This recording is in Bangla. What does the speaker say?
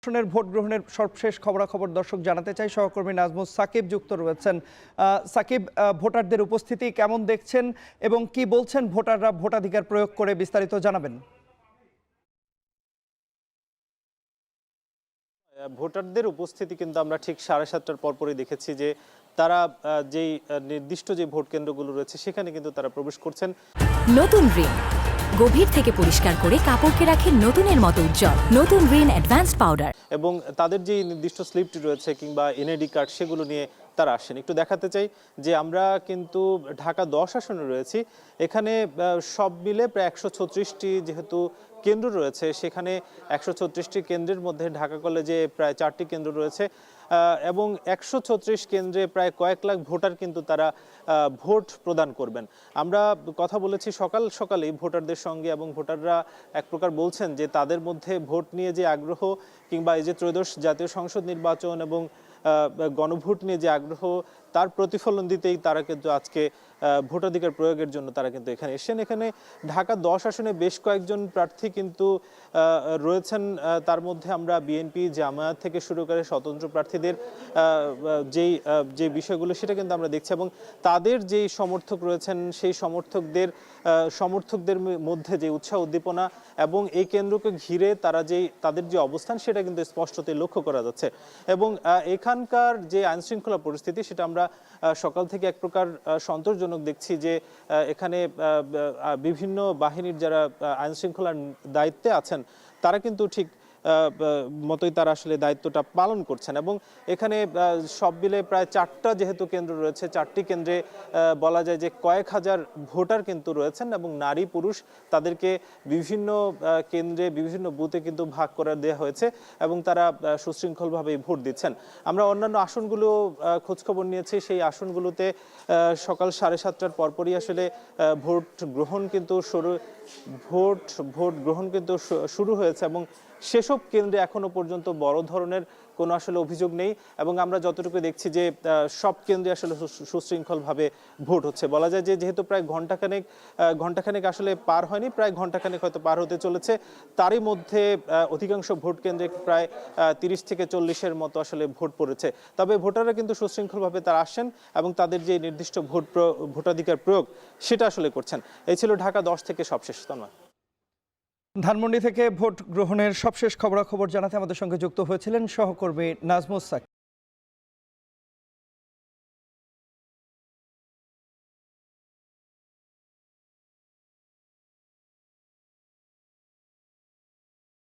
আসনের ভোট গ্রহণের সর্বশেষ খবরাখবর দর্শক জানাতে চাই। সহকর্মী নাজমুস সাকিব যুক্ত রয়েছেন। সাকিব, ভোটারদের উপস্থিতি কেমন দেখছেন এবং কি বলছেন ভোটাররা ভোটাধিকার প্রয়োগ করে, বিস্তারিত জানাবেন। ভোটারদের উপস্থিতি কিন্তু আমরা ঠিক 7:30টার পরপরই দেখেছি যে তারা যেই নির্দিষ্ট যে ভোট কেন্দ্রগুলো রয়েছে সেখানে কিন্তু তারা প্রবেশ করছেন। নতুন রিন গভীর থেকে পরিষ্কার করে কাপড়কে রাখে নতুনের মতো উজ্জ্বল। নতুন রিন অ্যাডভান্সড পাউডার। এবং তাদের যে নির্দিষ্ট স্লিপটি রয়েছে কিংবা এনআইডি কার্ড সেগুলো নিয়ে তারা আসেন। একটু দেখাতে চাই যে আমরা কিন্তু ঢাকা 10 আসনে রয়েছি। এখানে সব মিলে প্রায় 136টি যেহেতু কেন্দ্র রয়েছে, সেখানে 136টি কেন্দ্রের মধ্যে ঢাকা কলেজে প্রায় 4টি কেন্দ্র রয়েছে এবং 136 কেন্দ্রে প্রায় কয়েক লাখ ভোটার কিন্তু তারা ভোট প্রদান করবেন। আমরা কথা বলেছি সকাল সকালেই ভোটারদের সঙ্গে এবং ভোটাররা এক প্রকার বলছেন যে তাদের মধ্যে ভোট নিয়ে যে আগ্রহ কিংবা এই যে ত্রয়োদশ জাতীয় সংসদ নির্বাচন এবং গণভোট নিয়ে যে আগ্রহ, তার প্রতিফলন দিতেই তারা কিন্তু আজকে ভোটাধিকার প্রয়োগের জন্য তারা কিন্তু এখানে এসেছেন। এখানে ঢাকা 10 আসনে বেশ কয়েকজন প্রার্থী কিন্তু রয়েছেন। তার মধ্যে আমরা বিএনপি, জামায়াত থেকে শুরু করে স্বতন্ত্র প্রার্থীদের যে বিষয়গুলো সেটা কিন্তু আমরা দেখছি এবং তাদের যেই সমর্থক রয়েছেন সেই সমর্থকদের মধ্যে যে উৎসাহ উদ্দীপনা এবং এই কেন্দ্রকে ঘিরে তাদের যে অবস্থান সেটা কিন্তু স্পষ্টতই লক্ষ্য করা যাচ্ছে। এবং এখানকার যে আইনশৃঙ্খলা পরিস্থিতি সেটা আমরা সকাল থেকে এক প্রকার সন্তোষজনক দেখছি যে এখানে বিভিন্ন বাহিনীর যারা আইনশৃঙ্খলার দায়িত্বে আছেন তারা কিন্তু ঠিক মতোই তারা আসলে দায়িত্বটা পালন করছেন। এবং এখানে সব মিলে প্রায় 4টা যেহেতু কেন্দ্র রয়েছে, 4টি কেন্দ্রে বলা যায় যে কয়েক হাজার ভোটার কিন্তু রয়েছেন এবং নারী পুরুষ তাদেরকে বিভিন্ন কেন্দ্রে বিভিন্ন বুথে কিন্তু ভাগ করে দেওয়া হয়েছে এবং তারা সুশৃঙ্খলভাবে ভোট দিচ্ছেন। আমরা অন্যান্য আসনগুলো খোঁজখবর নিয়েছি, সেই আসনগুলোতে সকাল 7:30টার পরপরই আসলে ভোট গ্রহণ কিন্তু শুরু হয়েছে এবং সেসব কেন্দ্রে এখনো পর্যন্ত বড় ধরনের কোনো আসলে অভিযোগ নেই এবং আমরা যতটুকু দেখছি যে সব কেন্দ্রে আসলে সুশৃঙ্খলভাবে ভোট হচ্ছে। বলা যায় যে যেহেতু প্রায় ঘন্টাখানেক আসলে পার হয়নি, প্রায় ঘন্টাখানেক হয়তো পার হতে চলেছে, তারই মধ্যে অধিকাংশ ভোট কেন্দ্রে প্রায় 30 থেকে 40-এর মতো আসলে ভোট পড়েছে। তবে ভোটাররা কিন্তু সুশৃঙ্খলভাবে তারা আসেন এবং তাদের যে নির্দিষ্ট ভোটাধিকার প্রয়োগ সেটা আসলে করছেন। এই ছিল ঢাকা 10 থেকে সবশেষ। তন্ময়, ধানমন্ডি থেকে ভোট গ্রহণের সবশেষ খবরাখবর জানাতে আমাদের সঙ্গে যুক্ত হয়েছিলেন সহকর্মী নাজমুস সাকিব।